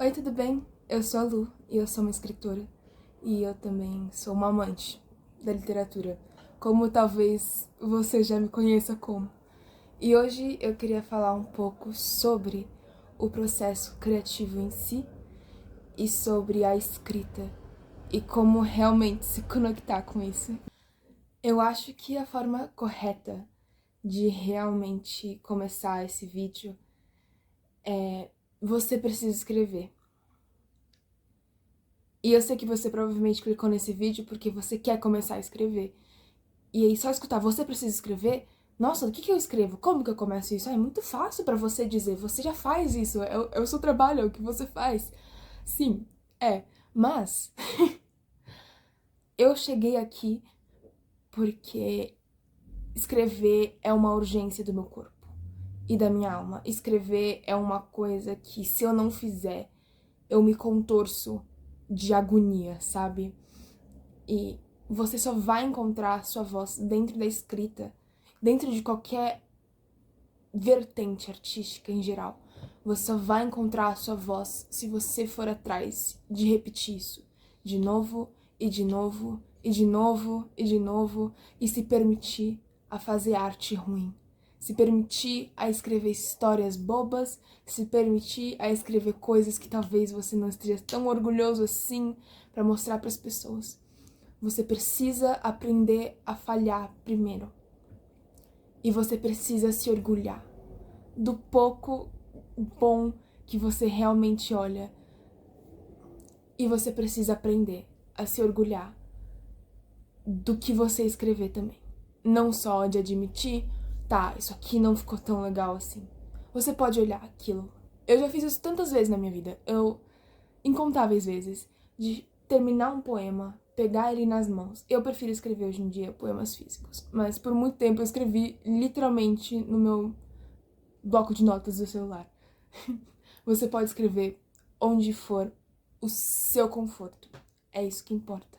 Oi, tudo bem? Eu sou a Lu e eu sou uma escritora. E eu também sou uma amante da literatura, como talvez você já me conheça como. E hoje eu queria falar um pouco sobre o processo criativo em si e sobre a escrita e como realmente se conectar com isso. Eu acho que a forma correta de realmente começar esse vídeo é você precisa escrever. E eu sei que você provavelmente clicou nesse vídeo porque você quer começar a escrever. E aí só escutar, você precisa escrever? Nossa, o que eu escrevo? Como que eu começo isso? É muito fácil pra você dizer, você já faz isso, é o seu trabalho, é o que você faz. Sim, é. Mas eu cheguei aqui porque escrever é uma urgência do meu corpo e da minha alma. Escrever é uma coisa que, se eu não fizer, eu me contorço de agonia, sabe? E você só vai encontrar a sua voz dentro da escrita, dentro de qualquer vertente artística em geral. Você só vai encontrar a sua voz se você for atrás de repetir isso de novo e de novo e de novo e de novo e se permitir a fazer arte ruim. Se permitir a escrever histórias bobas, se permitir a escrever coisas que talvez você não esteja tão orgulhoso assim para mostrar para as pessoas. Você precisa aprender a falhar primeiro. E você precisa se orgulhar do pouco bom que você realmente olha. E você precisa aprender a se orgulhar do que você escrever também. Não só de admitir, tá, isso aqui não ficou tão legal assim. Você pode olhar aquilo. Eu já fiz isso tantas vezes na minha vida. Incontáveis vezes, de terminar um poema, pegar ele nas mãos. Eu prefiro escrever hoje em dia poemas físicos, mas por muito tempo eu escrevi literalmente no meu bloco de notas do celular. Você pode escrever onde for o seu conforto. É isso que importa.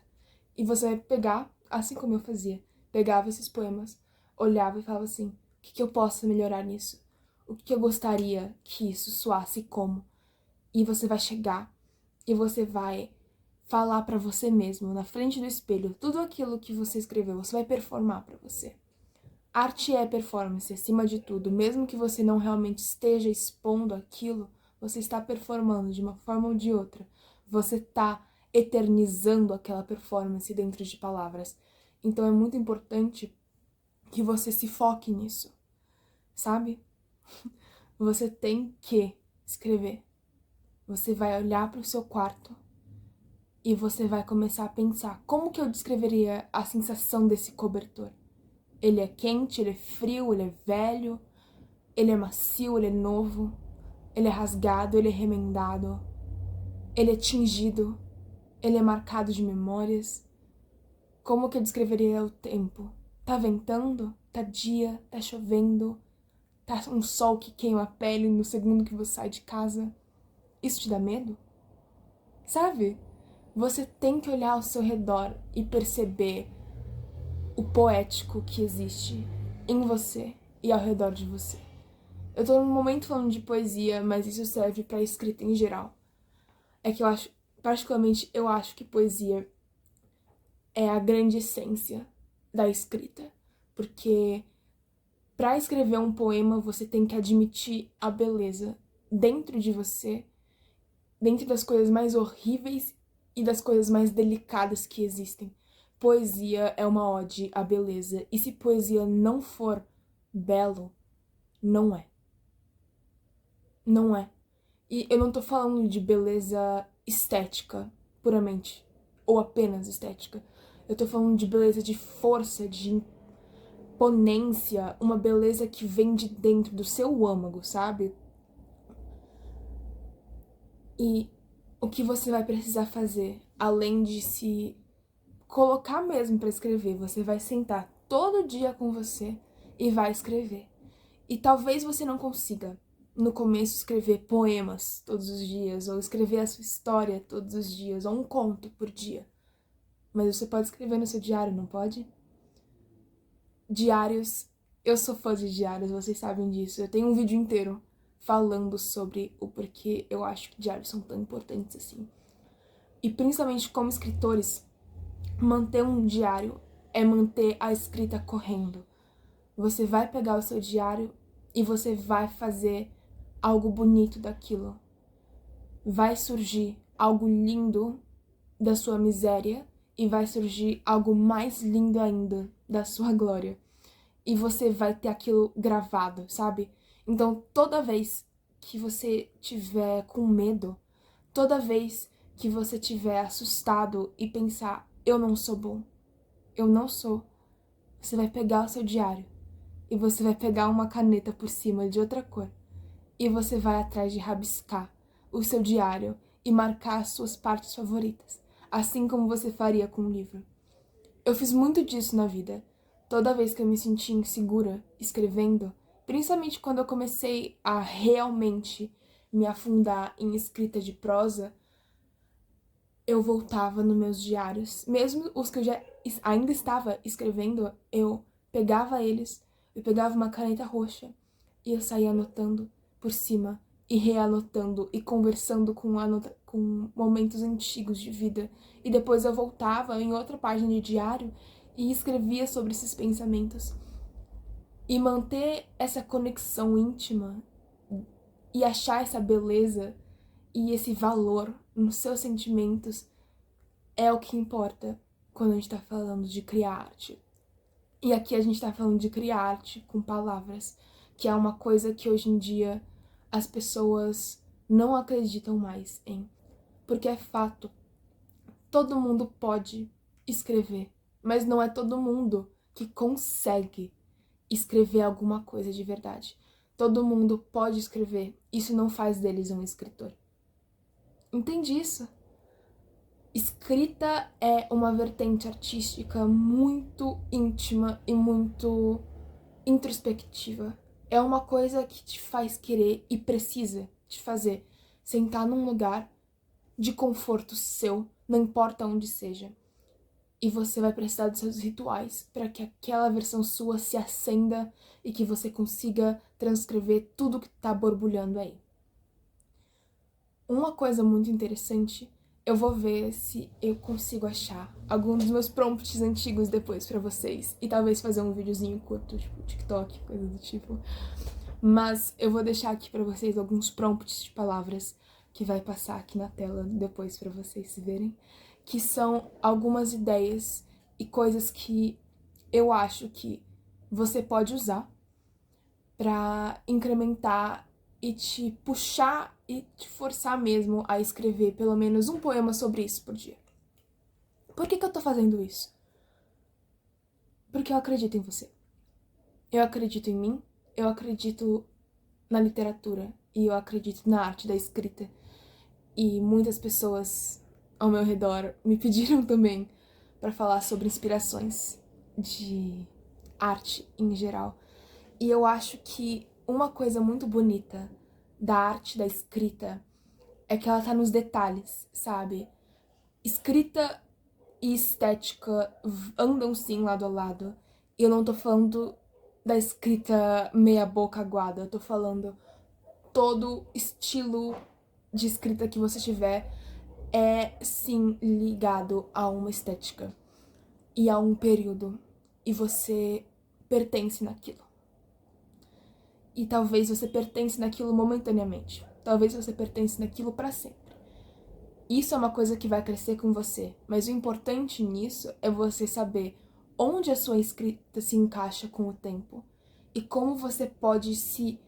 E você vai pegar, assim como eu fazia, pegava esses poemas, olhava e falava assim: o que eu posso melhorar nisso? O que eu gostaria que isso soasse como? E você vai chegar e você vai falar pra você mesmo, na frente do espelho, tudo aquilo que você escreveu, você vai performar pra você. Arte é performance, acima de tudo. Mesmo que você não realmente esteja expondo aquilo, você está performando de uma forma ou de outra. Você está eternizando aquela performance dentro de palavras. Então é muito importante que você se foque nisso, sabe? Você tem que escrever. Você vai olhar para o seu quarto e você vai começar a pensar: como que eu descreveria a sensação desse cobertor? Ele é quente, ele é frio, ele é velho, ele é macio, ele é novo, ele é rasgado, ele é remendado, ele é tingido, ele é marcado de memórias. Como que eu descreveria o tempo? Tá ventando? Tá dia? Tá chovendo? Tá um sol que queima a pele no segundo que você sai de casa? Isso te dá medo? Sabe? Você tem que olhar ao seu redor e perceber o poético que existe em você e ao redor de você. Eu tô num momento falando de poesia, mas isso serve pra escrita em geral. É que eu acho, particularmente, eu acho que poesia é a grande essência da escrita. Porque pra escrever um poema, você tem que admitir a beleza dentro de você, dentro das coisas mais horríveis e das coisas mais delicadas que existem. Poesia é uma ode à beleza. E se poesia não for belo, não é. Não é. E eu não tô falando de beleza estética, puramente, ou apenas estética. Eu tô falando de beleza de força, de imponência, uma beleza que vem de dentro do seu âmago, sabe? E o que você vai precisar fazer, além de se colocar mesmo pra escrever, você vai sentar todo dia com você e vai escrever. E talvez você não consiga, no começo, escrever poemas todos os dias, ou escrever a sua história todos os dias, ou um conto por dia. Mas você pode escrever no seu diário, não pode? Diários. Eu sou fã de diários, vocês sabem disso. Eu tenho um vídeo inteiro falando sobre o porquê eu acho que diários são tão importantes assim. E principalmente como escritores, manter um diário é manter a escrita correndo. Você vai pegar o seu diário e você vai fazer algo bonito daquilo. Vai surgir algo lindo da sua miséria e vai surgir algo mais lindo ainda da sua glória. E você vai ter aquilo gravado, sabe? Então, toda vez que você tiver com medo, toda vez que você tiver assustado e pensar, eu não sou bom, eu não sou, você vai pegar o seu diário e você vai pegar uma caneta por cima de outra cor e você vai atrás de rabiscar o seu diário e marcar as suas partes favoritas, assim como você faria com um livro. Eu fiz muito disso na vida. Toda vez que eu me sentia insegura escrevendo, principalmente quando eu comecei a realmente me afundar em escrita de prosa, eu voltava nos meus diários, mesmo os que eu já ainda estava escrevendo, eu pegava eles, eu pegava uma caneta roxa e eu saía anotando por cima e reanotando e conversando com momentos antigos de vida. E depois eu voltava em outra página de diário e escrevia sobre esses pensamentos. E manter essa conexão íntima e achar essa beleza e esse valor nos seus sentimentos é o que importa quando a gente tá falando de criar arte. E aqui a gente tá falando de criar arte com palavras, que é uma coisa que hoje em dia as pessoas não acreditam mais em. Porque é fato, todo mundo pode escrever, mas não é todo mundo que consegue escrever alguma coisa de verdade. Todo mundo pode escrever, isso não faz deles um escritor. Entende isso? Escrita é uma vertente artística muito íntima e muito introspectiva. É uma coisa que te faz querer e precisa te fazer sentar num lugar de conforto seu, não importa onde seja. E você vai precisar dos seus rituais para que aquela versão sua se acenda e que você consiga transcrever tudo que tá borbulhando aí. Uma coisa muito interessante, eu vou ver se eu consigo achar algum dos meus prompts antigos depois pra vocês. E talvez fazer um videozinho curto, tipo TikTok, coisa do tipo. Mas eu vou deixar aqui pra vocês alguns prompts de palavras que vai passar aqui na tela depois pra vocês verem. Que são algumas ideias e coisas que eu acho que você pode usar pra incrementar e te puxar e te forçar mesmo a escrever pelo menos um poema sobre isso por dia. Por que eu tô fazendo isso? Porque eu acredito em você. Eu acredito em mim, eu acredito na literatura e eu acredito na arte da escrita. E muitas pessoas ao meu redor me pediram também para falar sobre inspirações de arte em geral. E eu acho que uma coisa muito bonita da arte da escrita é que ela tá nos detalhes, sabe? Escrita e estética andam sim lado a lado. E eu não tô falando da escrita meia boca aguada, eu tô falando todo estilo de escrita que você tiver é sim ligado a uma estética e a um período. E você pertence naquilo. E talvez você pertence naquilo momentaneamente. Talvez você pertence naquilo para sempre. Isso é uma coisa que vai crescer com você, mas o importante nisso é você saber onde a sua escrita se encaixa com o tempo e como você pode se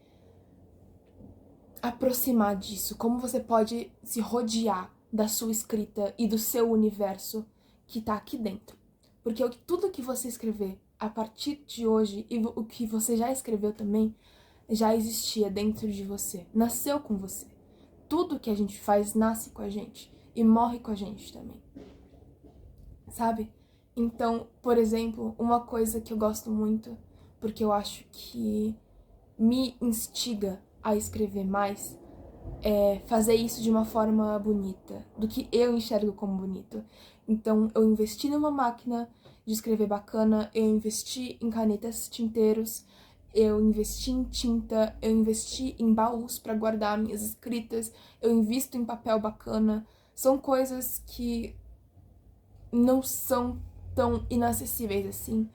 aproximar disso, como você pode se rodear da sua escrita e do seu universo que tá aqui dentro. Porque tudo que você escrever a partir de hoje e o que você já escreveu também já existia dentro de você, nasceu com você. Tudo que a gente faz nasce com a gente e morre com a gente também, sabe? Então, por exemplo, uma coisa que eu gosto muito, porque eu acho que me instiga a escrever mais, é fazer isso de uma forma bonita, do que eu enxergo como bonito. Então, eu investi numa máquina de escrever bacana, eu investi em canetas, tinteiros, eu investi em tinta, eu investi em baús para guardar minhas escritas, eu invisto em papel bacana. São coisas que não são tão inacessíveis assim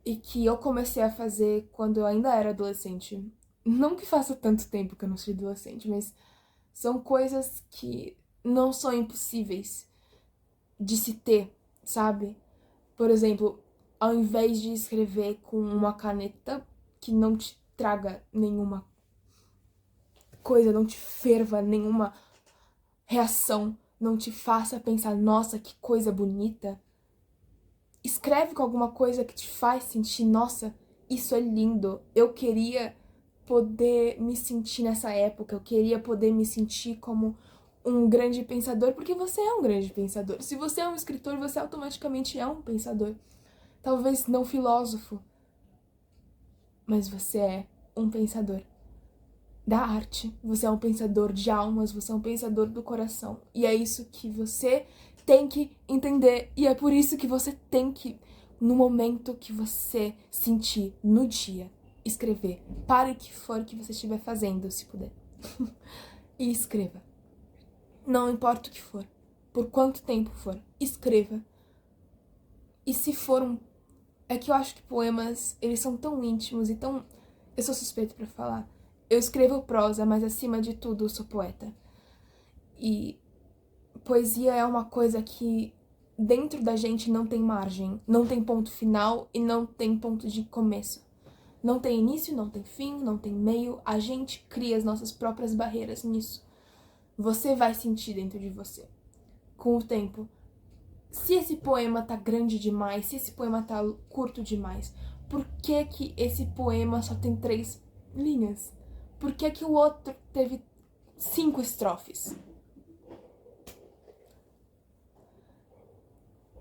e que eu comecei a fazer quando eu ainda era adolescente. Não que faça tanto tempo que eu não sou adolescente, mas são coisas que não são impossíveis de se ter, sabe? Por exemplo, ao invés de escrever com uma caneta que não te traga nenhuma coisa, não te ferva nenhuma reação, não te faça pensar, nossa, que coisa bonita. Escreve com alguma coisa que te faz sentir, nossa, isso é lindo. Eu queria poder me sentir nessa época, eu queria poder me sentir como um grande pensador, porque você é um grande pensador. Se você é um escritor, você automaticamente é um pensador. Talvez não filósofo, mas você é um pensador da arte. Você é um pensador de almas, você é um pensador do coração. E é isso que você tem que entender. E é por isso que você tem que, no momento que você sentir, no dia, escrever. Pare o que for que você estiver fazendo, se puder. E escreva. Não importa o que for. Por quanto tempo for. Escreva. E se for um... É que eu acho que poemas, eles são tão íntimos e tão... Eu sou suspeita pra falar. Eu escrevo prosa, mas acima de tudo eu sou poeta. E poesia é uma coisa que dentro da gente não tem margem, não tem ponto final e não tem ponto de começo. Não tem início, não tem fim, não tem meio. A gente cria as nossas próprias barreiras nisso. Você vai sentir dentro de você, com o tempo. Se esse poema tá grande demais, se esse poema tá curto demais, por que que esse poema só tem 3 linhas? Por que que o outro teve 5 estrofes?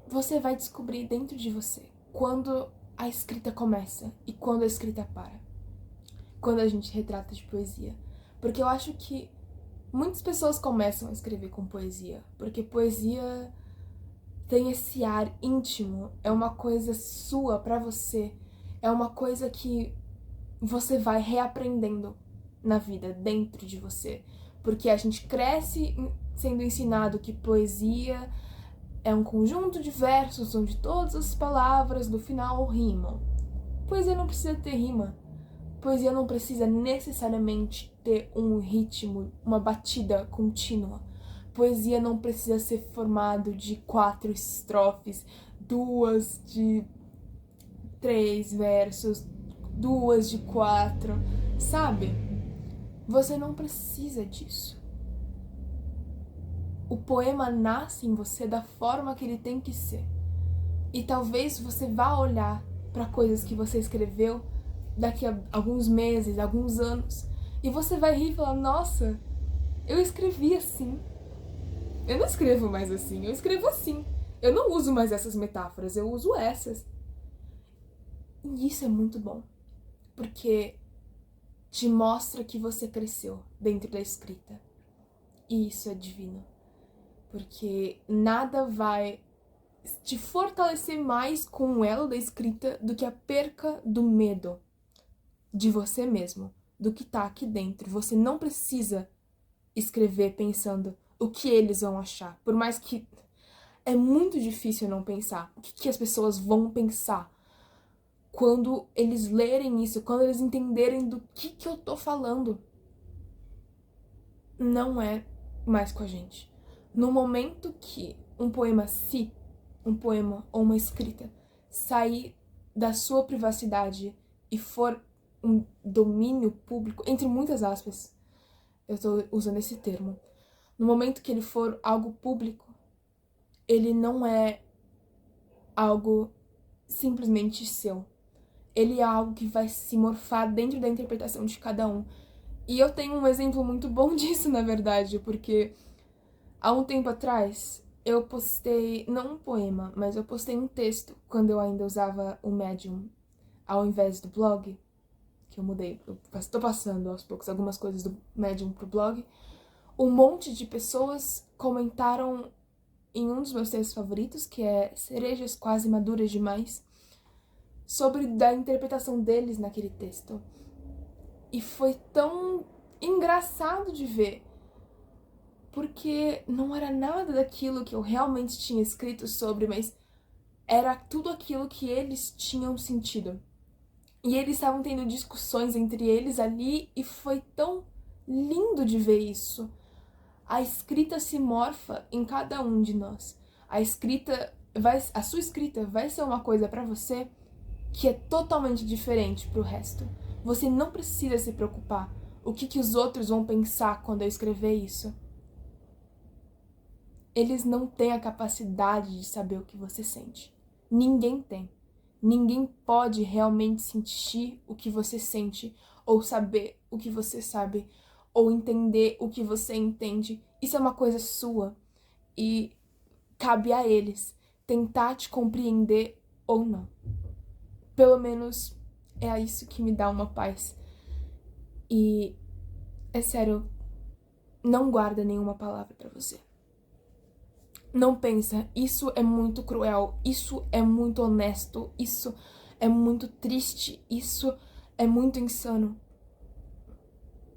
Você vai descobrir dentro de você quando a escrita começa e quando a escrita para. Quando a gente retrata de poesia. Porque eu acho que muitas pessoas começam a escrever com poesia, porque poesia tem esse ar íntimo, é uma coisa sua pra você, é uma coisa que você vai reaprendendo na vida, dentro de você. Porque a gente cresce sendo ensinado que poesia é um conjunto de versos onde todas as palavras do final rimam. Poesia não precisa ter rima. Poesia não precisa necessariamente ter um ritmo, uma batida contínua. Poesia não precisa ser formado de 4 estrofes, 2 de 3 versos, 2 de 4, sabe? Você não precisa disso. O poema nasce em você da forma que ele tem que ser. E talvez você vá olhar para coisas que você escreveu daqui a alguns meses, alguns anos, e você vai rir e falar, nossa, eu escrevi assim. Eu não escrevo mais assim, eu escrevo assim. Eu não uso mais essas metáforas, eu uso essas. E isso é muito bom, porque te mostra que você cresceu dentro da escrita. E isso é divino, porque nada vai te fortalecer mais com o elo da escrita do que a perca do medo de você mesmo, do que tá aqui dentro. Você não precisa escrever pensando o que eles vão achar, por mais que é muito difícil não pensar. O que as pessoas vão pensar quando eles lerem isso, quando eles entenderem do que eu tô falando? Não é mais com a gente. No momento que um poema um poema ou uma escrita sair da sua privacidade e for um domínio público, entre muitas aspas, eu tô usando esse termo, no momento que ele for algo público, ele não é algo simplesmente seu. Ele é algo que vai se morfar dentro da interpretação de cada um. E eu tenho um exemplo muito bom disso, na verdade, porque há um tempo atrás eu postei, não um poema, mas eu postei um texto quando eu ainda usava o Medium ao invés do blog, que eu mudei, eu tô passando aos poucos algumas coisas do Medium pro blog. Um monte de pessoas comentaram em um dos meus textos favoritos, que é Cerejas Quase Maduras Demais, sobre da interpretação deles naquele texto. E foi tão engraçado de ver, porque não era nada daquilo que eu realmente tinha escrito sobre, mas era tudo aquilo que eles tinham sentido. E eles estavam tendo discussões entre eles ali, e foi tão lindo de ver isso. A escrita se morfa em cada um de nós. A sua escrita vai ser uma coisa pra você que é totalmente diferente pro resto. Você não precisa se preocupar o que os outros vão pensar quando eu escrever isso. Eles não têm a capacidade de saber o que você sente. Ninguém tem. Ninguém pode realmente sentir o que você sente, ou saber o que você sabe, ou entender o que você entende. Isso é uma coisa sua. E cabe a eles tentar te compreender ou não. Pelo menos é isso que me dá uma paz. E é sério, não guarda nenhuma palavra pra você. Não pensa, isso é muito cruel, isso é muito honesto, isso é muito triste, isso é muito insano.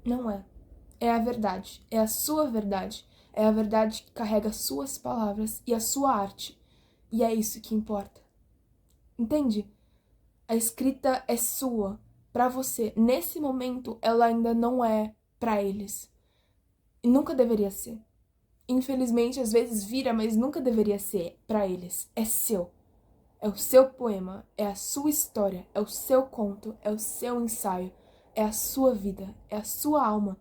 Não é. É a verdade, é a sua verdade. É a verdade que carrega as suas palavras e a sua arte. E é isso que importa. Entende? A escrita é sua, pra você. Nesse momento, ela ainda não é pra eles. E nunca deveria ser. Infelizmente, às vezes vira, mas nunca deveria ser pra eles. É seu. É o seu poema, é a sua história, é o seu conto, é o seu ensaio, é a sua vida, é a sua alma,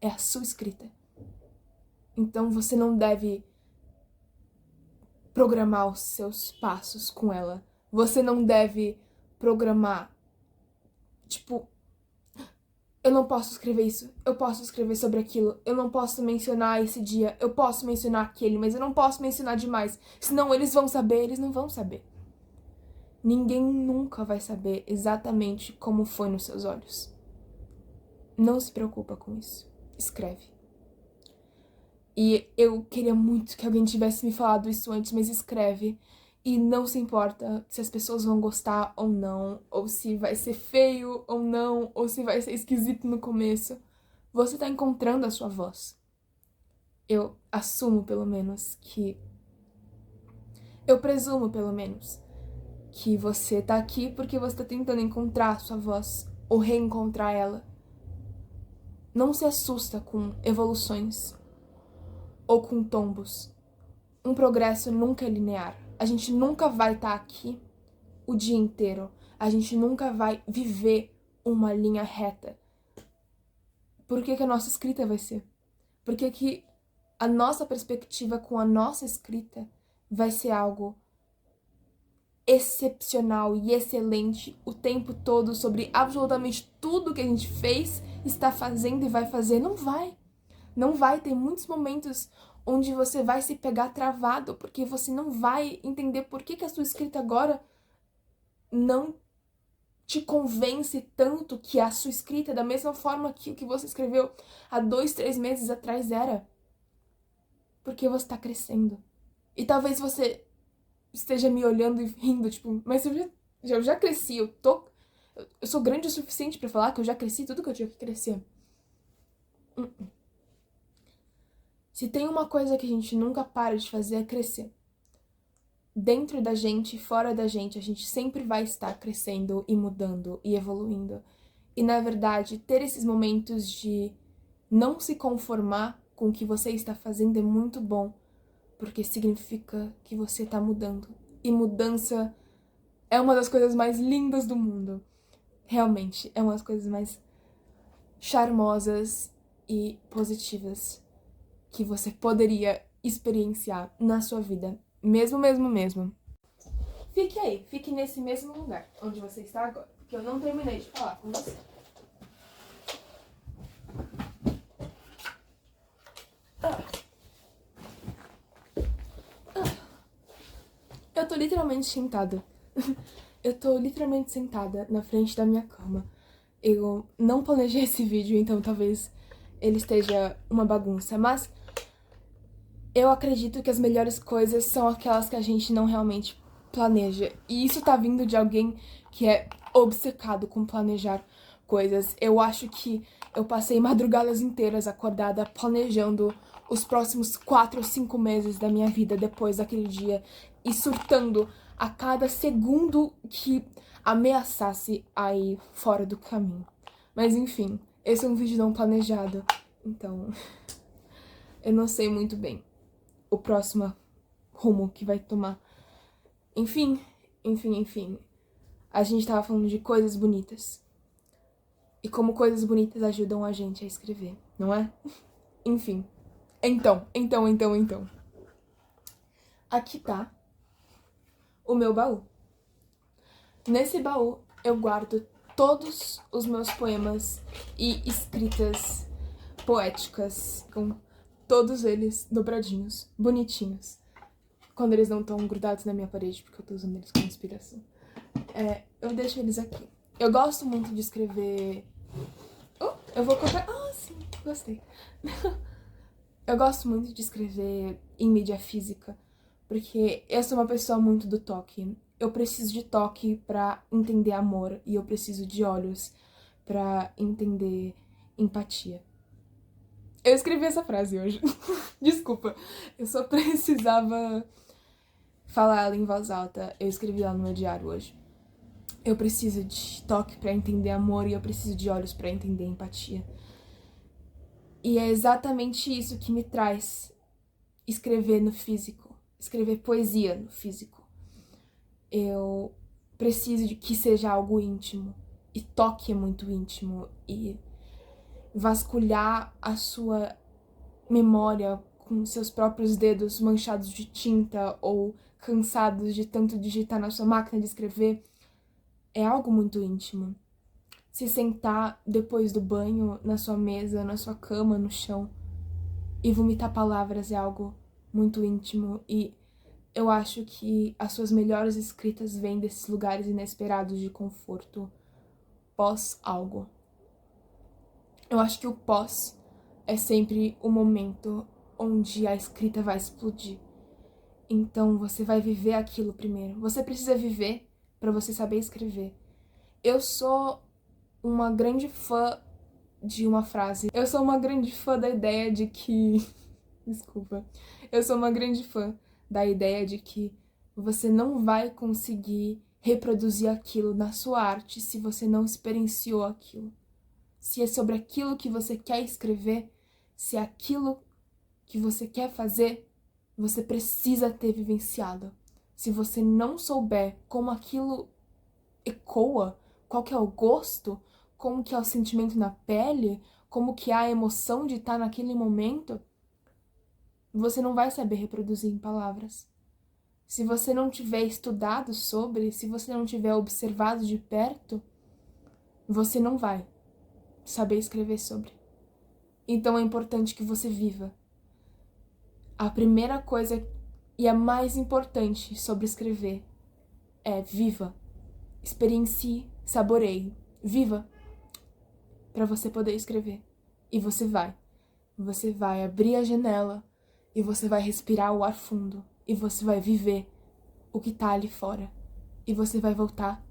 é a sua escrita. Então você não deve programar os seus passos com ela. Você não deve programar, tipo, eu não posso escrever isso, eu posso escrever sobre aquilo, eu não posso mencionar esse dia, eu posso mencionar aquele, mas eu não posso mencionar demais, senão eles vão saber, eles não vão saber. Ninguém nunca vai saber exatamente como foi nos seus olhos. Não se preocupa com isso, escreve. E eu queria muito que alguém tivesse me falado isso antes, mas escreve. E não se importa se as pessoas vão gostar ou não, ou se vai ser feio ou não, ou se vai ser esquisito no começo. Você tá encontrando a sua voz. Eu assumo, pelo menos, que... Eu presumo, pelo menos, que você tá aqui porque você tá tentando encontrar a sua voz, ou reencontrar ela. Não se assusta com evoluções, ou com tombos. Um progresso nunca é linear. A gente nunca vai estar aqui o dia inteiro. A gente nunca vai viver uma linha reta. Por que a nossa escrita vai ser? Por que a nossa perspectiva com a nossa escrita vai ser algo excepcional e excelente o tempo todo sobre absolutamente tudo que a gente fez, está fazendo e vai fazer? Não vai. Não vai. Tem muitos momentos onde você vai se pegar travado, porque você não vai entender por que a sua escrita agora não te convence tanto que a sua escrita é da mesma forma que o que você escreveu há 2, 3 meses atrás era. Porque você tá crescendo. E talvez você esteja me olhando e rindo, tipo, mas eu já cresci, eu sou grande o suficiente pra falar que eu já cresci tudo que eu tinha que crescer. Se tem uma coisa que a gente nunca para de fazer é crescer. Dentro da gente e fora da gente, a gente sempre vai estar crescendo e mudando e evoluindo. E, na verdade, ter esses momentos de não se conformar com o que você está fazendo é muito bom, porque significa que você está mudando. E mudança é uma das coisas mais lindas do mundo. Realmente, é uma das coisas mais charmosas e positivas que você poderia experienciar na sua vida. Mesmo. Fique aí, fique nesse mesmo lugar onde você está agora, porque eu não terminei de falar com você. Eu tô literalmente sentada. Eu tô literalmente sentada na frente da minha cama. Eu não planejei esse vídeo, então talvez ele esteja uma bagunça, mas eu acredito que as melhores coisas são aquelas que a gente não realmente planeja. E isso tá vindo de alguém que é obcecado com planejar coisas. Eu acho que eu passei madrugadas inteiras acordada planejando os próximos 4 ou 5 meses da minha vida depois daquele dia e surtando a cada segundo que ameaçasse a ir fora do caminho. Mas enfim, esse é um vídeo não planejado, então eu não sei muito bem o próximo rumo que vai tomar. Enfim. A gente tava falando de coisas bonitas. E como coisas bonitas ajudam a gente a escrever, não é? Enfim. Então. Aqui tá o meu baú. Nesse baú eu guardo todos os meus poemas e escritas poéticas, com todos eles dobradinhos, bonitinhos. Quando eles não estão grudados na minha parede, porque eu tô usando eles como inspiração. Eu deixo eles aqui. Eu gosto muito de escrever... eu vou colocar... Ah, sim, gostei. Eu gosto muito de escrever em mídia física, porque eu sou uma pessoa muito do toque. Eu preciso de toque pra entender amor, e eu preciso de olhos pra entender empatia. Eu escrevi essa frase hoje. Desculpa, eu só precisava falar ela em voz alta. Eu escrevi ela no meu diário hoje. Eu preciso de toque pra entender amor e eu preciso de olhos pra entender empatia. E é exatamente isso que me traz escrever no físico, escrever poesia no físico. Eu preciso de que seja algo íntimo, e toque é muito íntimo, e vasculhar a sua memória com seus próprios dedos manchados de tinta ou cansados de tanto digitar na sua máquina de escrever é algo muito íntimo. Se sentar depois do banho, na sua mesa, na sua cama, no chão, e vomitar palavras é algo muito íntimo, e eu acho que as suas melhores escritas vêm desses lugares inesperados de conforto pós algo. Eu acho que o pós é sempre o momento onde a escrita vai explodir. Então você vai viver aquilo primeiro. Você precisa viver para você saber escrever. Eu sou uma grande fã de uma frase. Eu sou uma grande fã da ideia de que... Desculpa. Eu sou uma grande fã da ideia de que você não vai conseguir reproduzir aquilo na sua arte se você não experienciou aquilo. Se é sobre aquilo que você quer escrever, se é aquilo que você quer fazer, você precisa ter vivenciado. Se você não souber como aquilo ecoa, qual que é o gosto, como que é o sentimento na pele, como que é a emoção de estar naquele momento, você não vai saber reproduzir em palavras. Se você não tiver estudado sobre, se você não tiver observado de perto, você não vai saber escrever sobre. Então é importante que você viva. A primeira coisa e a mais importante sobre escrever é viva. Experiencie, saboreie, viva, para você poder escrever. E você vai abrir a janela e você vai respirar o ar fundo e você vai viver o que tá ali fora. E você vai voltar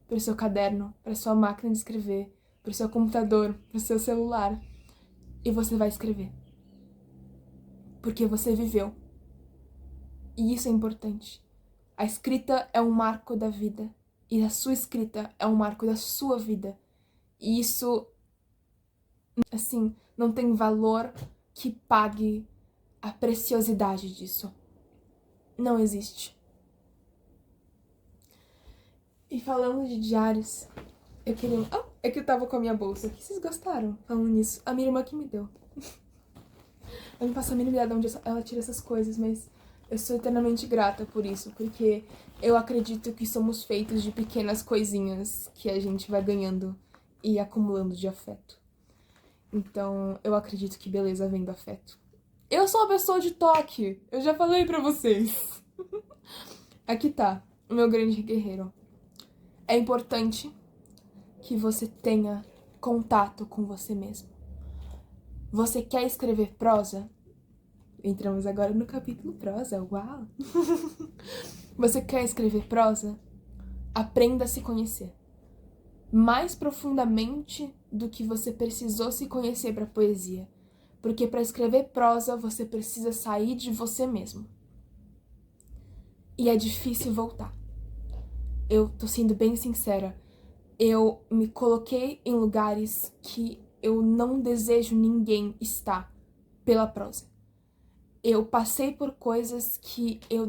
pro seu caderno, pra sua máquina de escrever, pro seu computador, pro seu celular e você vai escrever. Porque você viveu. E isso é importante. A escrita é um marco da vida. E a sua escrita é um marco da sua vida. E isso, assim, não tem valor que pague a preciosidade disso. Não existe. E falando de diários, eu queria... é que eu tava com a minha bolsa aqui. Vocês gostaram? Falando nisso. A minha irmã que me deu. Eu não faço a mínima ideia de onde ela tira essas coisas, mas eu sou eternamente grata por isso, porque eu acredito que somos feitos de pequenas coisinhas que a gente vai ganhando e acumulando de afeto. Então, eu acredito que beleza vem do afeto. Eu sou uma pessoa de toque, eu já falei pra vocês. Aqui tá, o meu grande guerreiro. É importante que você tenha contato com você mesmo. Você quer escrever prosa? Entramos agora no capítulo prosa, uau! Você quer escrever prosa? Aprenda a se conhecer. Mais profundamente do que você precisou se conhecer para poesia. Porque para escrever prosa, você precisa sair de você mesmo. E é difícil voltar. Eu tô sendo bem sincera. Eu me coloquei em lugares que eu não desejo ninguém estar pela prosa. Eu passei por coisas que eu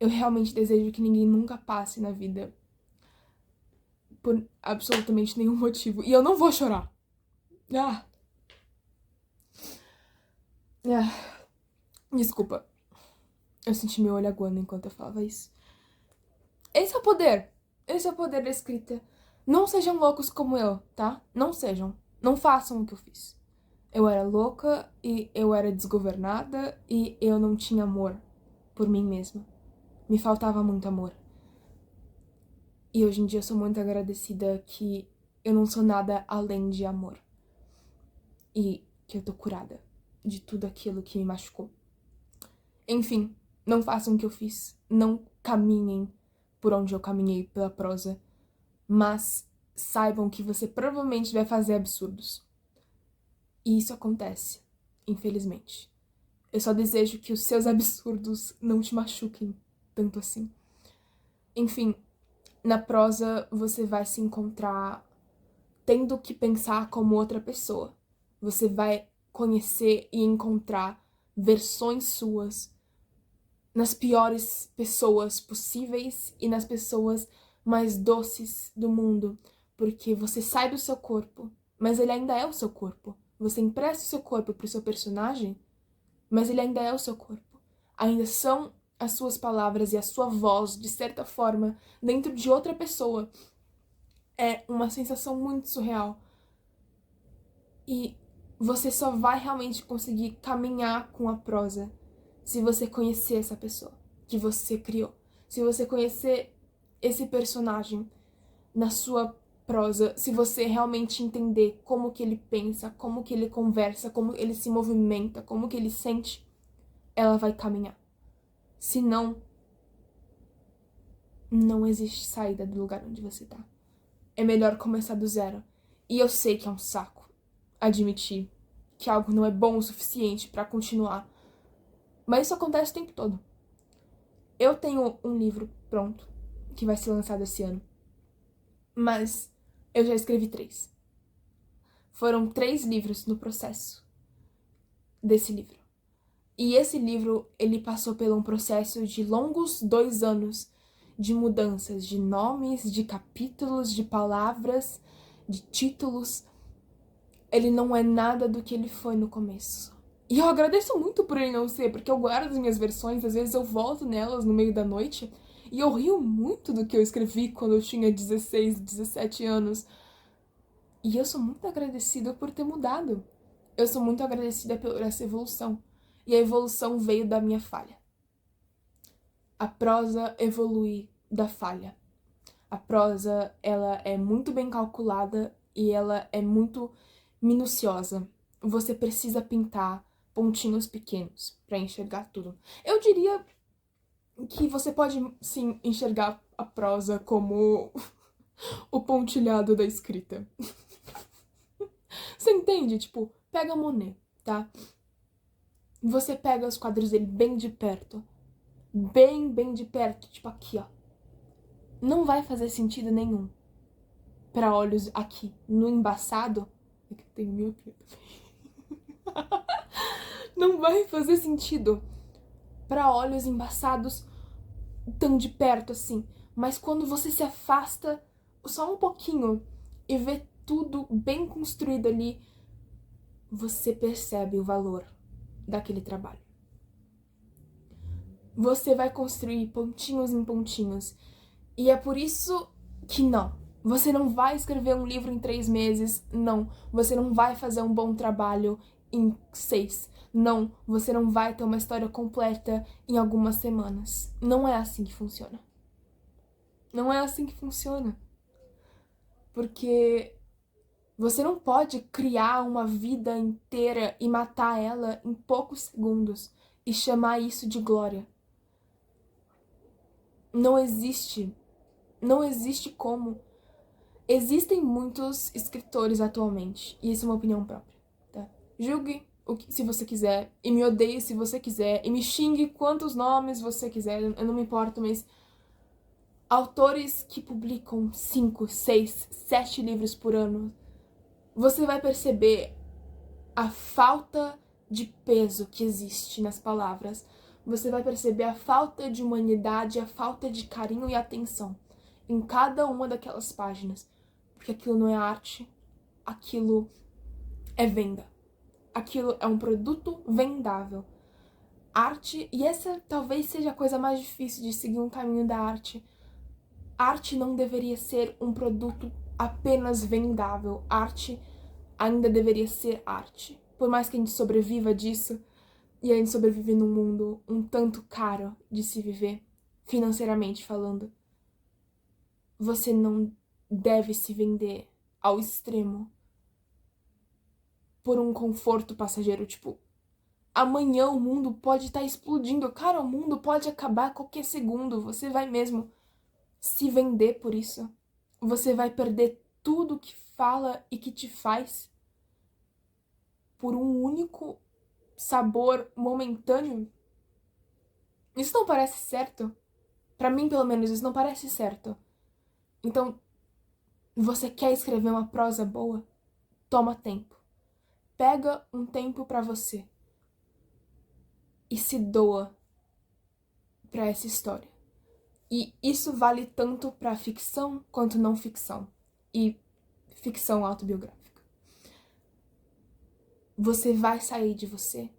realmente desejo que ninguém nunca passe na vida. Por absolutamente nenhum motivo. E eu não vou chorar. Ah. Desculpa. Eu senti meu olho aguando enquanto eu falava isso. Esse é o poder. Esse é o poder da escrita. Não sejam loucos como eu, tá? Não sejam. Não façam o que eu fiz. Eu era louca e eu era desgovernada e eu não tinha amor por mim mesma. Me faltava muito amor. E hoje em dia eu sou muito agradecida que eu não sou nada além de amor. E que eu tô curada de tudo aquilo que me machucou. Enfim, não façam o que eu fiz. Não caminhem por onde eu caminhei pela prosa. Mas saibam que você provavelmente vai fazer absurdos. E isso acontece, infelizmente. Eu só desejo que os seus absurdos não te machuquem tanto assim. Enfim, na prosa você vai se encontrar tendo que pensar como outra pessoa. Você vai conhecer e encontrar versões suas nas piores pessoas possíveis e nas pessoas mais doces do mundo, porque você sai do seu corpo, mas ele ainda é o seu corpo. Você empresta o seu corpo pro seu personagem, mas ele ainda é o seu corpo. Ainda são as suas palavras e a sua voz, de certa forma, dentro de outra pessoa. É uma sensação muito surreal. E você só vai realmente conseguir caminhar com a prosa se você conhecer essa pessoa que você criou. Se você conhecer esse personagem na sua prosa, se você realmente entender como que ele pensa, como que ele conversa, como ele se movimenta, como que ele sente, ela vai caminhar. Se não, não existe saída do lugar onde você tá. É melhor começar do zero. E eu sei que é um saco admitir que algo não é bom o suficiente pra continuar. Mas isso acontece o tempo todo. Eu tenho um livro pronto, que vai ser lançado esse ano. Mas eu já escrevi 3. Foram 3 livros no processo desse livro. E esse livro, ele passou por um processo de longos 2 anos de mudanças de nomes, de capítulos, de palavras, de títulos. Ele não é nada do que ele foi no começo. E eu agradeço muito por ele não ser, porque eu guardo as minhas versões, às vezes eu volto nelas no meio da noite, e eu rio muito do que eu escrevi quando eu tinha 16, 17 anos. E eu sou muito agradecida por ter mudado. Eu sou muito agradecida por essa evolução. E a evolução veio da minha falha. A prosa evolui da falha. A prosa, ela é muito bem calculada e ela é muito minuciosa. Você precisa pintar pontinhos pequenos para enxergar tudo. Eu diria que você pode, sim, enxergar a prosa como o pontilhado da escrita. Você entende? Tipo, pega Monet, tá? Você pega os quadros dele bem de perto. Bem de perto. Tipo aqui, ó. Não vai fazer sentido nenhum para olhos aqui, no embaçado. É que tem miopia também. Não vai fazer sentido para olhos embaçados tão de perto assim. Mas quando você se afasta só um pouquinho e vê tudo bem construído ali, você percebe o valor daquele trabalho. Você vai construir pontinhos em pontinhos. E é por isso que não. Você não vai escrever um livro em 3 meses. Não. Você não vai fazer um bom trabalho em 6. Não. Você não vai ter uma história completa em algumas semanas. Não é assim que funciona. Não é assim que funciona. Porque você não pode criar uma vida inteira e matar ela em poucos segundos e chamar isso de glória. Não existe como. Existem muitos escritores atualmente, e isso é uma opinião própria, tá? Julgue se você quiser, e me odeie se você quiser, e me xingue quantos nomes você quiser, eu não me importo, mas autores que publicam 5, 6, 7 livros por ano, você vai perceber a falta de peso que existe nas palavras. Você vai perceber a falta de humanidade, a falta de carinho e atenção em cada uma daquelas páginas. Porque aquilo não é arte, aquilo é venda. Aquilo é um produto vendável. Arte, e essa talvez seja a coisa mais difícil de seguir um caminho da arte. Arte não deveria ser um produto apenas vendável. Arte ainda deveria ser arte. Por mais que a gente sobreviva disso, e a gente sobrevive num mundo um tanto caro de se viver, financeiramente falando, você não deve se vender ao extremo por um conforto passageiro. Tipo, amanhã o mundo pode estar explodindo. Cara, o mundo pode acabar a qualquer segundo. Você vai mesmo se vender por isso? Você vai perder tudo que fala e que te faz por um único sabor momentâneo? Isso não parece certo. Pra mim, pelo menos, isso não parece certo. Então, você quer escrever uma prosa boa? Toma tempo. Pega um tempo pra você e se doa pra essa história. E isso vale tanto pra ficção quanto não ficção. E ficção autobiográfica. Você vai sair de você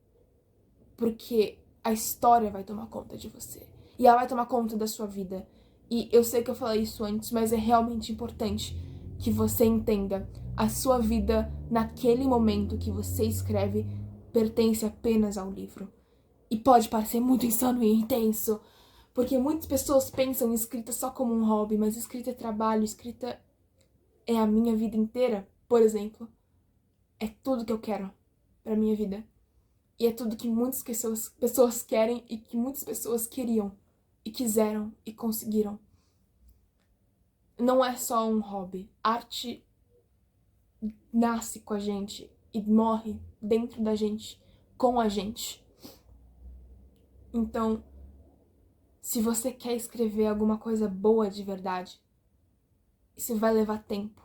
porque a história vai tomar conta de você. E ela vai tomar conta da sua vida. E eu sei que eu falei isso antes, mas é realmente importante que você entenda. A sua vida, naquele momento que você escreve, pertence apenas ao livro. E pode parecer muito insano e intenso, porque muitas pessoas pensam em escrita só como um hobby, mas escrita é trabalho, escrita é a minha vida inteira, por exemplo. É tudo que eu quero pra minha vida. E é tudo que muitas pessoas querem e que muitas pessoas queriam e quiseram e conseguiram. Não é só um hobby. Arte nasce com a gente e morre dentro da gente, com a gente. Então, se você quer escrever alguma coisa boa de verdade, isso vai levar tempo.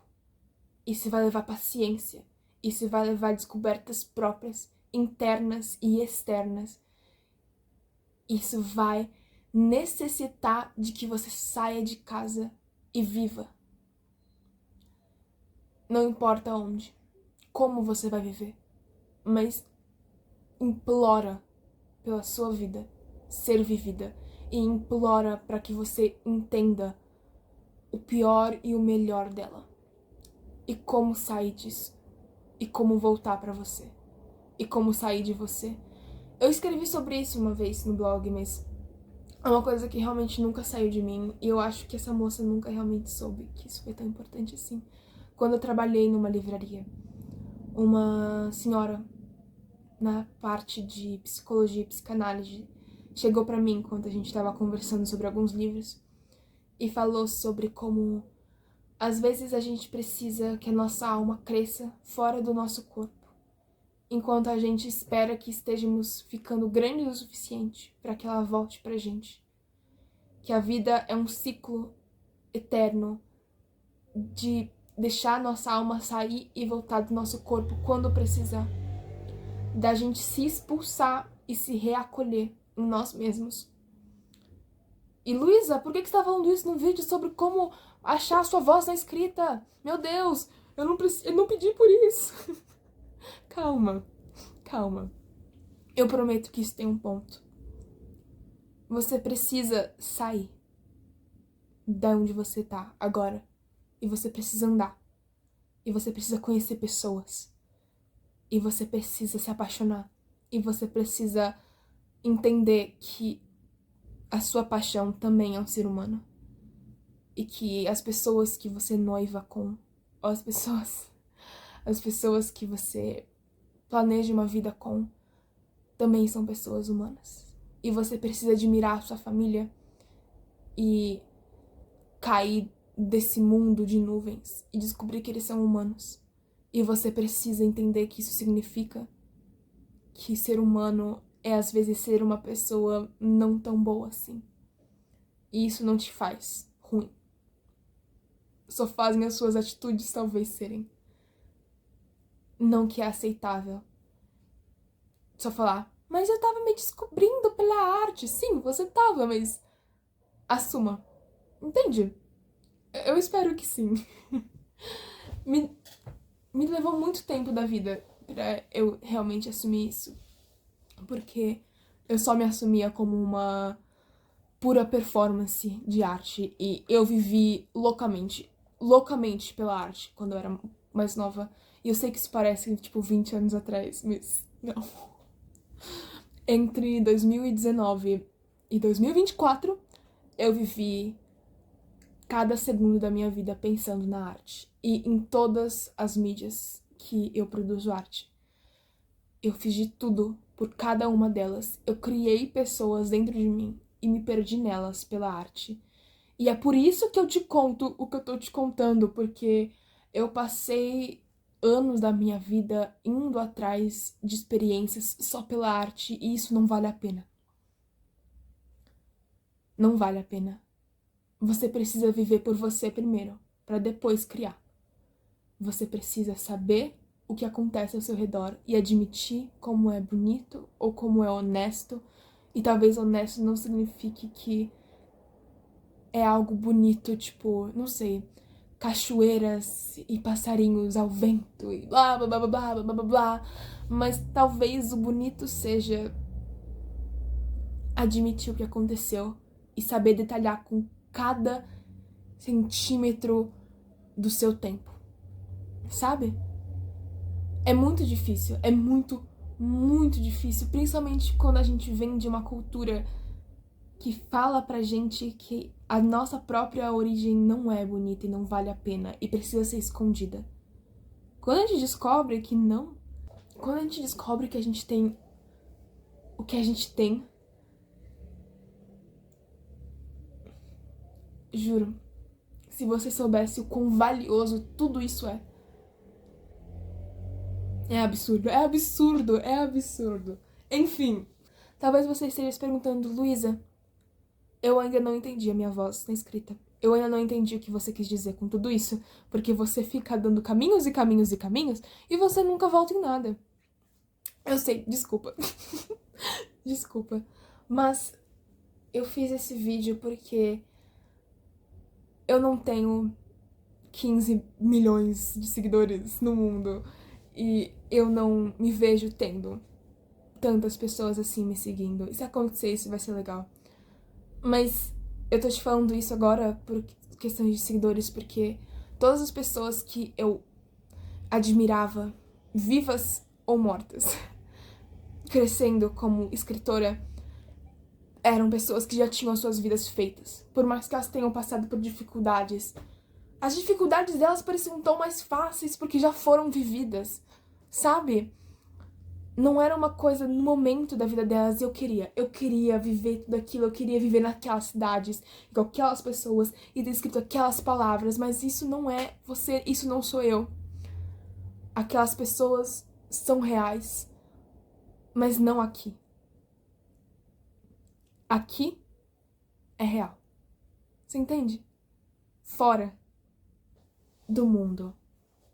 Isso vai levar paciência. Isso vai levar descobertas próprias, internas e externas. Isso vai necessitar de que você saia de casa e viva. Não importa onde, como você vai viver, mas implora pela sua vida ser vivida e implora para que você entenda o pior e o melhor dela e como sair disso e como voltar para você e como sair de você. Eu escrevi sobre isso uma vez no blog, mas é uma coisa que realmente nunca saiu de mim e eu acho que essa moça nunca realmente soube que isso foi tão importante assim. Quando eu trabalhei numa livraria, uma senhora na parte de psicologia e psicanálise chegou pra mim enquanto a gente tava conversando sobre alguns livros e falou sobre como às vezes a gente precisa que a nossa alma cresça fora do nosso corpo, enquanto a gente espera que estejamos ficando grandes o suficiente para que ela volte pra gente. Que a vida é um ciclo eterno de deixar nossa alma sair e voltar do nosso corpo quando precisar. Da gente se expulsar e se reacolher em nós mesmos. E Luísa, por que você tá falando isso num vídeo sobre como achar a sua voz na escrita? Meu Deus, eu não pedi por isso. Calma, calma. Eu prometo que isso tem um ponto. Você precisa sair da onde você tá agora. E você precisa andar. E você precisa conhecer pessoas. E você precisa se apaixonar. E você precisa entender que a sua paixão também é um ser humano. E que as pessoas que você noiva com, ou as pessoas que você planeja uma vida com, também são pessoas humanas. E você precisa admirar a sua família e cair desse mundo de nuvens e descobrir que eles são humanos. E você precisa entender que isso significa que ser humano é às vezes ser uma pessoa não tão boa assim. E isso não te faz ruim. Só fazem as suas atitudes talvez serem. Não que é aceitável. Só falar, mas eu tava me descobrindo pela arte. Sim, você tava, mas assuma. Entende? Eu espero que sim. Me levou muito tempo da vida pra eu realmente assumir isso. Porque eu só me assumia como uma pura performance de arte. E eu vivi loucamente pela arte quando eu era mais nova. E eu sei que isso parece, tipo, 20 anos atrás, mas não. Entre 2019 e 2024, eu vivi cada segundo da minha vida pensando na arte. E em todas as mídias que eu produzo arte. Eu fiz de tudo por cada uma delas. Eu criei pessoas dentro de mim e me perdi nelas pela arte. E é por isso que eu te conto o que eu tô te contando, porque eu passei anos da minha vida indo atrás de experiências só pela arte e isso não vale a pena. Não vale a pena. Você precisa viver por você primeiro, para depois criar. Você precisa saber o que acontece ao seu redor e admitir como é bonito ou como é honesto. E talvez honesto não signifique que é algo bonito, tipo, não sei, cachoeiras e passarinhos ao vento e blá blá blá blá blá blá blá blá. Mas talvez o bonito seja admitir o que aconteceu e saber detalhar com cada centímetro do seu tempo, sabe? É muito difícil, é muito difícil, principalmente quando a gente vem de uma cultura que fala pra gente que a nossa própria origem não é bonita e não vale a pena e precisa ser escondida. Quando a gente descobre que não, quando a gente descobre que a gente tem o que a gente tem, juro, se você soubesse o quão valioso tudo isso é. É absurdo, é absurdo, é absurdo. Enfim, talvez você esteja se perguntando, Luísa, eu ainda não entendi a minha voz na escrita. Eu ainda não entendi o que você quis dizer com tudo isso, porque você fica dando caminhos e caminhos e caminhos e você nunca volta em nada. Eu sei, desculpa. Desculpa. Mas eu fiz esse vídeo porque eu não tenho 15 milhões de seguidores no mundo e eu não me vejo tendo tantas pessoas assim me seguindo. E se acontecer isso vai ser legal. Mas eu tô te falando isso agora por questões de seguidores, porque todas as pessoas que eu admirava, vivas ou mortas, crescendo como escritora, eram pessoas que já tinham as suas vidas feitas. Por mais que elas tenham passado por dificuldades, as dificuldades delas pareciam tão mais fáceis porque já foram vividas, sabe? Não era uma coisa no momento da vida delas. Eu queria viver tudo aquilo, eu queria viver naquelas cidades, com aquelas pessoas e ter escrito aquelas palavras, mas isso não é você, isso não sou eu. Aquelas pessoas são reais, mas não aqui. Aqui é real. Você entende? Fora do mundo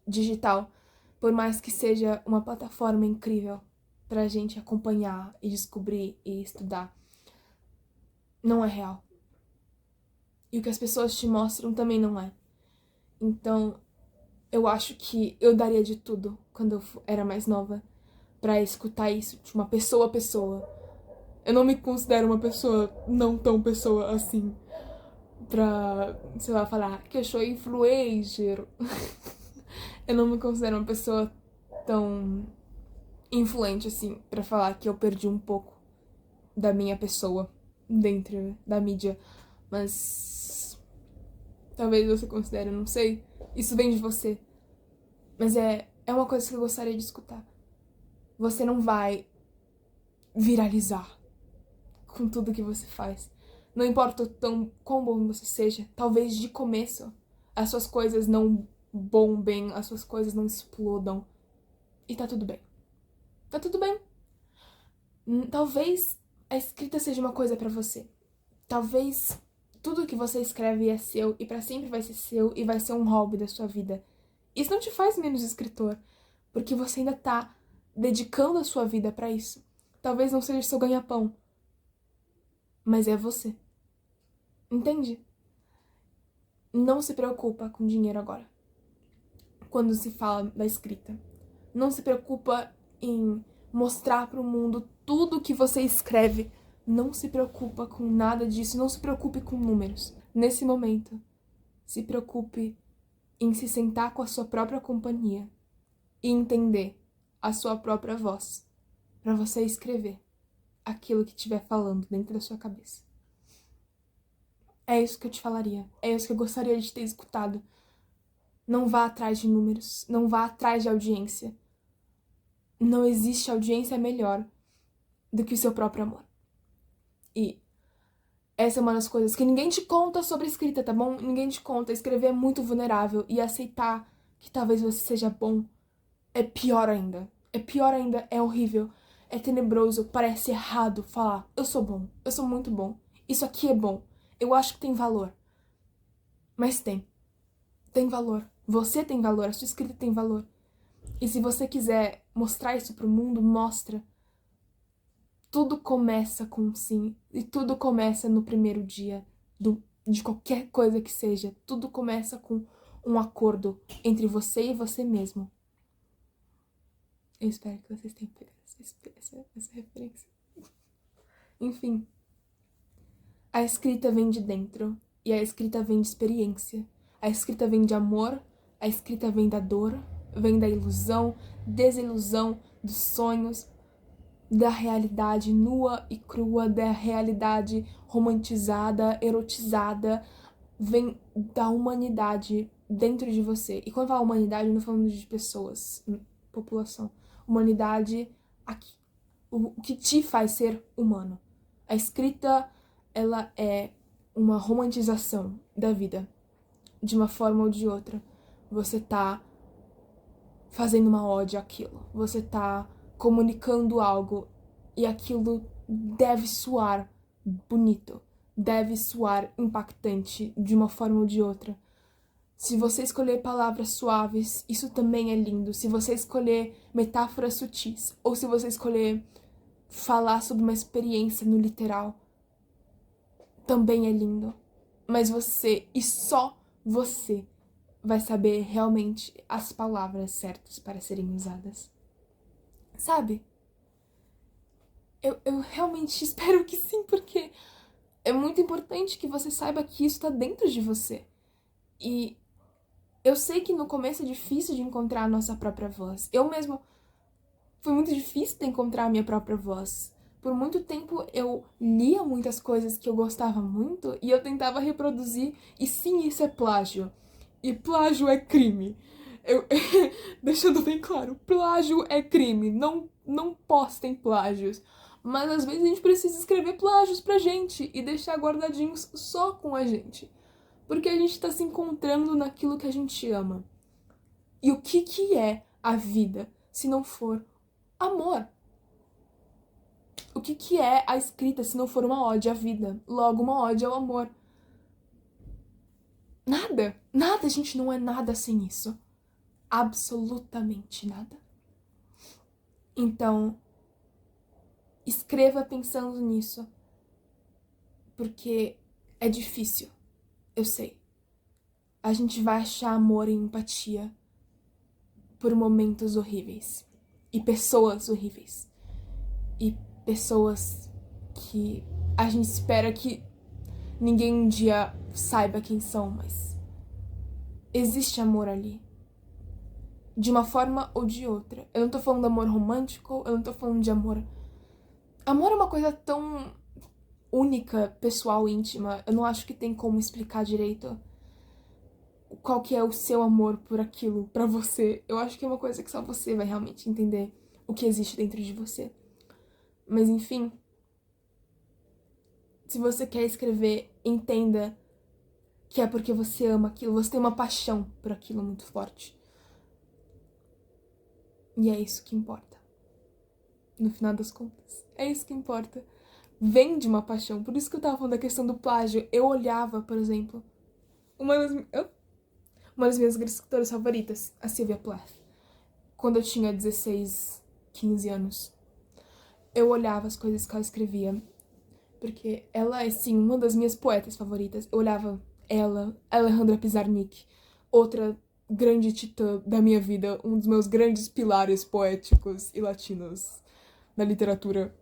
digital, por mais que seja uma plataforma incrível pra gente acompanhar e descobrir e estudar, não é real. E o que as pessoas te mostram também não é. Então, eu acho que eu daria de tudo quando eu era mais nova pra escutar isso de uma pessoa a pessoa. Eu não me considero uma pessoa não tão pessoa assim pra, sei lá, falar que eu sou influencer. Eu não me considero uma pessoa tão influente assim pra falar que eu perdi um pouco da minha pessoa dentro da mídia, mas talvez você considere, não sei. Isso vem de você. Mas é uma coisa que eu gostaria de escutar. Você não vai viralizar com tudo que você faz. Não importa quão bom você seja, talvez de começo as suas coisas não bombem, as suas coisas não explodam. E tá tudo bem. Tá tudo bem. Talvez a escrita seja uma coisa pra você. Talvez tudo que você escreve é seu e pra sempre vai ser seu e vai ser um hobby da sua vida. Isso não te faz menos escritor, porque você ainda tá dedicando a sua vida pra isso. Talvez não seja seu ganha-pão, mas é você. Entende? Não se preocupa com dinheiro agora. Quando se fala da escrita. Não se preocupa em mostrar pro mundo tudo que você escreve. Não se preocupa com nada disso. Não se preocupe com números. Nesse momento, se preocupe em se sentar com a sua própria companhia e entender a sua própria voz para você escrever aquilo que estiver falando dentro da sua cabeça. É isso que eu te falaria. É isso que eu gostaria de ter escutado. Não vá atrás de números. Não vá atrás de audiência. Não existe audiência melhor do que o seu próprio amor. E essa é uma das coisas que ninguém te conta sobre escrita, tá bom? Ninguém te conta. Escrever é muito vulnerável e aceitar que talvez você seja bom é pior ainda. É pior ainda, é horrível, é tenebroso, parece errado falar eu sou bom, eu sou muito bom, isso aqui é bom, eu acho que tem valor. Mas tem valor. Você tem valor, a sua escrita tem valor. E se você quiser mostrar isso pro mundo, mostra. Tudo começa com um sim. E tudo começa no primeiro dia de qualquer coisa que seja. Tudo começa com um acordo entre você e você mesmo. Eu espero que vocês tenham pegado essa referência. Enfim. A escrita vem de dentro. E a escrita vem de experiência. A escrita vem de amor. A escrita vem da dor. Vem da ilusão, desilusão, dos sonhos, da realidade nua e crua, da realidade romantizada, erotizada, vem da humanidade dentro de você. E quando eu falo humanidade, eu não tô falando de pessoas, população. Humanidade, o que te faz ser humano. A escrita, ela é uma romantização da vida, de uma forma ou de outra. Você tá fazendo uma ode àquilo. Você tá comunicando algo e aquilo deve soar bonito, deve soar impactante de uma forma ou de outra. Se você escolher palavras suaves, isso também é lindo. Se você escolher metáforas sutis, ou se você escolher falar sobre uma experiência no literal, também é lindo. Mas você, e só você, vai saber realmente as palavras certas para serem usadas. Sabe? Eu realmente espero que sim, porque é muito importante que você saiba que isso tá dentro de você. E eu sei que no começo é difícil de encontrar a nossa própria voz. Eu mesmo... Foi muito difícil de encontrar a minha própria voz. Por muito tempo eu lia muitas coisas que eu gostava muito e eu tentava reproduzir. E sim, isso é plágio. E plágio é crime. Deixando bem claro, plágio é crime. Não postem plágios. Mas às vezes a gente precisa escrever plágios pra gente e deixar guardadinhos só com a gente. Porque a gente tá se encontrando naquilo que a gente ama. E o que é a vida se não for amor? O que é a escrita se não for uma ode à vida? Logo, uma ode ao amor. Nada. Nada, a gente não é nada sem isso. Absolutamente nada. Então, escreva pensando nisso. Porque é difícil. Eu sei. A gente vai achar amor e empatia por momentos horríveis. E pessoas horríveis. E pessoas que a gente espera que ninguém um dia saiba quem são, mas existe amor ali. De uma forma ou de outra. Eu não tô falando de amor romântico, eu não tô falando de amor... Amor é uma coisa tão única, pessoal, íntima. Eu não acho que tem como explicar direito qual que é o seu amor por aquilo, pra você. Eu acho que é uma coisa que só você vai realmente entender o que existe dentro de você. Mas enfim, Se você quer escrever, entenda que é porque você ama aquilo, você tem uma paixão por aquilo muito forte. E é isso que importa. No final das contas, é isso que importa. Vem de uma paixão. Por isso que eu tava falando da questão do plágio. Eu olhava, por exemplo, uma das minhas escritoras favoritas, a Sylvia Plath, quando eu tinha 16, 15 anos. Eu olhava as coisas que ela escrevia, porque ela é, sim, uma das minhas poetas favoritas. Eu olhava ela, Alejandra Pizarnik, outra grande titã da minha vida, um dos meus grandes pilares poéticos e latinos na literatura,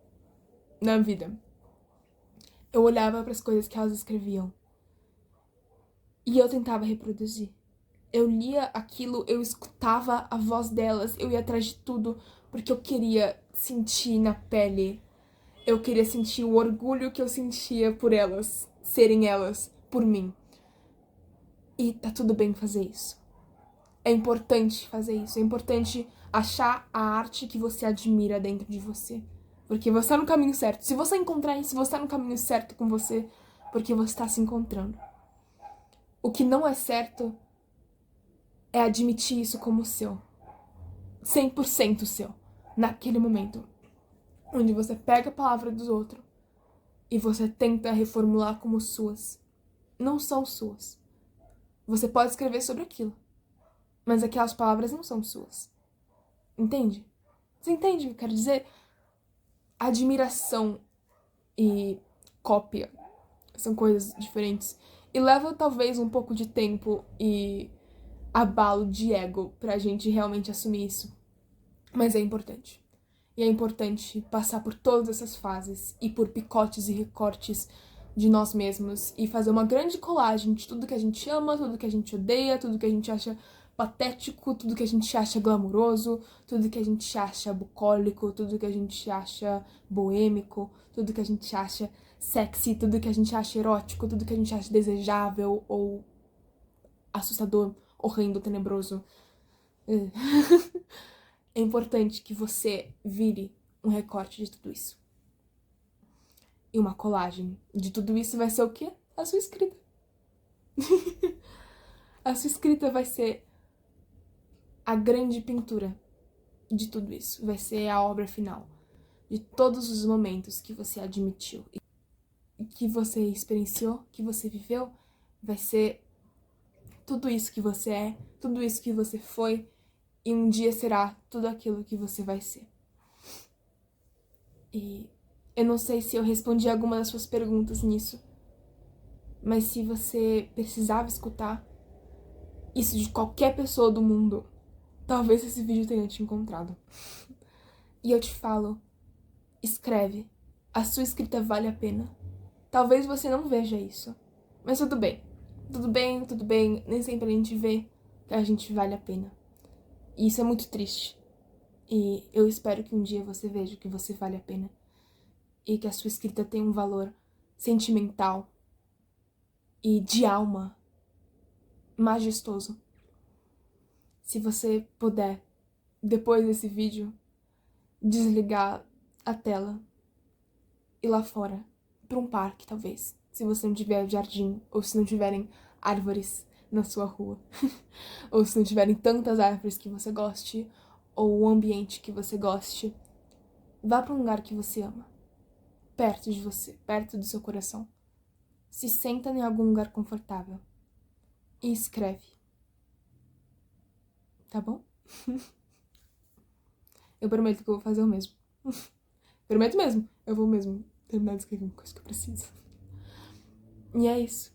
na vida. Eu olhava para as coisas que elas escreviam e eu tentava reproduzir. Eu lia aquilo, eu escutava a voz delas, eu ia atrás de tudo, porque eu queria sentir na pele. Eu queria sentir o orgulho que eu sentia por elas, serem elas, por mim. E tá tudo bem fazer isso. É importante fazer isso, é importante achar a arte que você admira dentro de você. Porque você tá no caminho certo. Se você encontrar isso, você tá no caminho certo com você, porque você tá se encontrando. O que não é certo é admitir isso como seu. 100% seu. Naquele momento. Onde você pega a palavra dos outros e você tenta reformular como suas. Não são suas. Você pode escrever sobre aquilo, mas aquelas palavras não são suas. Entende? Você entende o que eu quero dizer? Admiração e cópia são coisas diferentes. E leva talvez um pouco de tempo e abalo de ego pra gente realmente assumir isso. Mas é importante. E é importante passar por todas essas fases e por picotes e recortes de nós mesmos e fazer uma grande colagem de tudo que a gente ama, tudo que a gente odeia, tudo que a gente acha patético, tudo que a gente acha glamouroso, tudo que a gente acha bucólico, tudo que a gente acha boêmico, tudo que a gente acha sexy, tudo que a gente acha erótico, tudo que a gente acha desejável ou assustador, horrendo, tenebroso. É importante que você vire um recorte de tudo isso. E uma colagem de tudo isso vai ser o quê? A sua escrita. A sua escrita vai ser a grande pintura de tudo isso. Vai ser a obra final de todos os momentos que você admitiu e que você experienciou, que você viveu. Vai ser tudo isso que você é, tudo isso que você foi, e um dia será tudo aquilo que você vai ser. E eu não sei se eu respondi alguma das suas perguntas nisso, mas se você precisava escutar isso de qualquer pessoa do mundo, talvez esse vídeo tenha te encontrado. E eu te falo, escreve. A sua escrita vale a pena. Talvez você não veja isso, mas tudo bem. Tudo bem, tudo bem. Nem sempre a gente vê que a gente vale a pena. E isso é muito triste. E eu espero que um dia você veja que você vale a pena. E que a sua escrita tenha um valor sentimental e de alma majestoso. Se você puder, depois desse vídeo, desligar a tela e ir lá fora, para um parque talvez, se você não tiver jardim ou se não tiverem árvores na sua rua, ou se não tiverem tantas árvores que você goste, ou um ambiente que você goste, vá para um lugar que você ama, perto de você, perto do seu coração. Se senta em algum lugar confortável e escreve. Tá bom? Eu prometo que eu vou fazer o mesmo. Prometo mesmo. Eu vou mesmo terminar de escrever uma coisa que eu preciso. E é isso.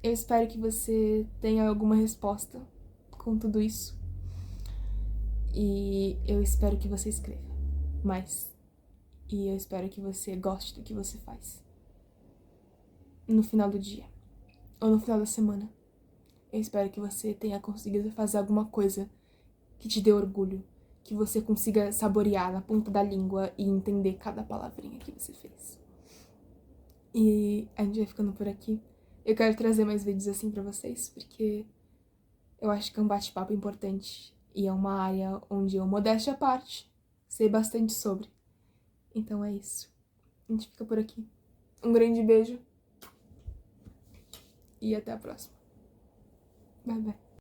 Eu espero que você tenha alguma resposta com tudo isso. E eu espero que você escreva mais. E eu espero que você goste do que você faz. No final do dia. Ou no final da semana. Eu espero que você tenha conseguido fazer alguma coisa que te dê orgulho. Que você consiga saborear na ponta da língua e entender cada palavrinha que você fez. E a gente vai ficando por aqui. Eu quero trazer mais vídeos assim pra vocês, porque eu acho que é um bate-papo importante. E é uma área onde eu, modéstia à parte, sei bastante sobre. Então é isso. A gente fica por aqui. Um grande beijo. E até a próxima. Bye, bye.